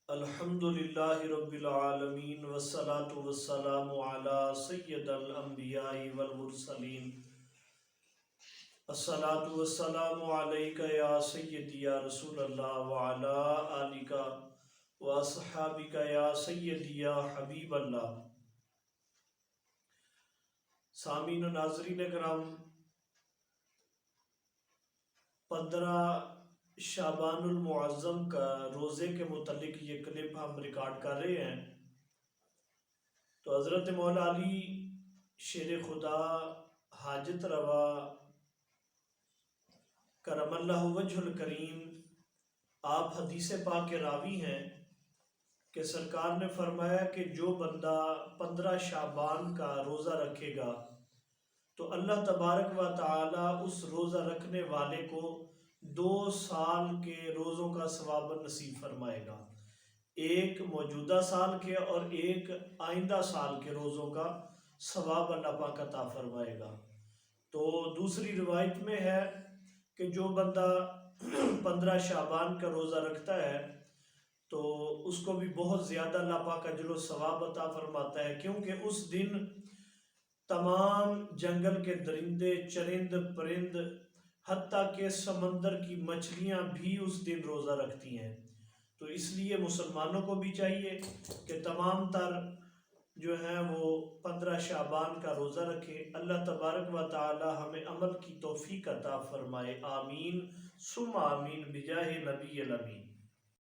الحمدللہ رب العالمین والصلاة والسلام علی سید الانبیاء والمرسلین الصلاة والسلام علیکہ یا سیدی یا رسول اللہ وعلی آلکہ واصحابکہ یا سیدی یا حبیب اللہ۔ سامعین و ناظرین کرام، 15 شعبان المعظم کا روزے کے متعلق یہ کلپ ہم ریکارڈ کر رہے ہیں۔ تو حضرت مولا علی شیر خدا حاجت روا کرم اللہ وجہ الکریم، آپ حدیث پاک کے راوی ہیں کہ سرکار نے فرمایا کہ جو بندہ 15 شعبان کا روزہ رکھے گا تو اللہ تبارک و تعالی اس روزہ رکھنے والے کو 2 سال کے روزوں کا ثواب نصیب فرمائے گا، ایک موجودہ سال کے اور ایک آئندہ سال کے روزوں کا ثواب اللہ پاک عطا فرمائے گا۔ تو دوسری روایت میں ہے کہ جو بندہ 15 شعبان کا روزہ رکھتا ہے تو اس کو بھی بہت زیادہ اللہ پاک اجر و ثواب عطا فرماتا ہے، کیونکہ اس دن تمام جنگل کے درندے، چرند، پرند، حتیٰ کہ سمندر کی مچھلیاں بھی اس دن روزہ رکھتی ہیں۔ تو اس لیے مسلمانوں کو بھی چاہیے کہ تمام تر جو ہیں وہ 15 شعبان کا روزہ رکھیں۔ اللہ تبارک و تعالی ہمیں عمل کی توفیق عطا فرمائے، آمین ثم آمین بجاہ نبی الامین۔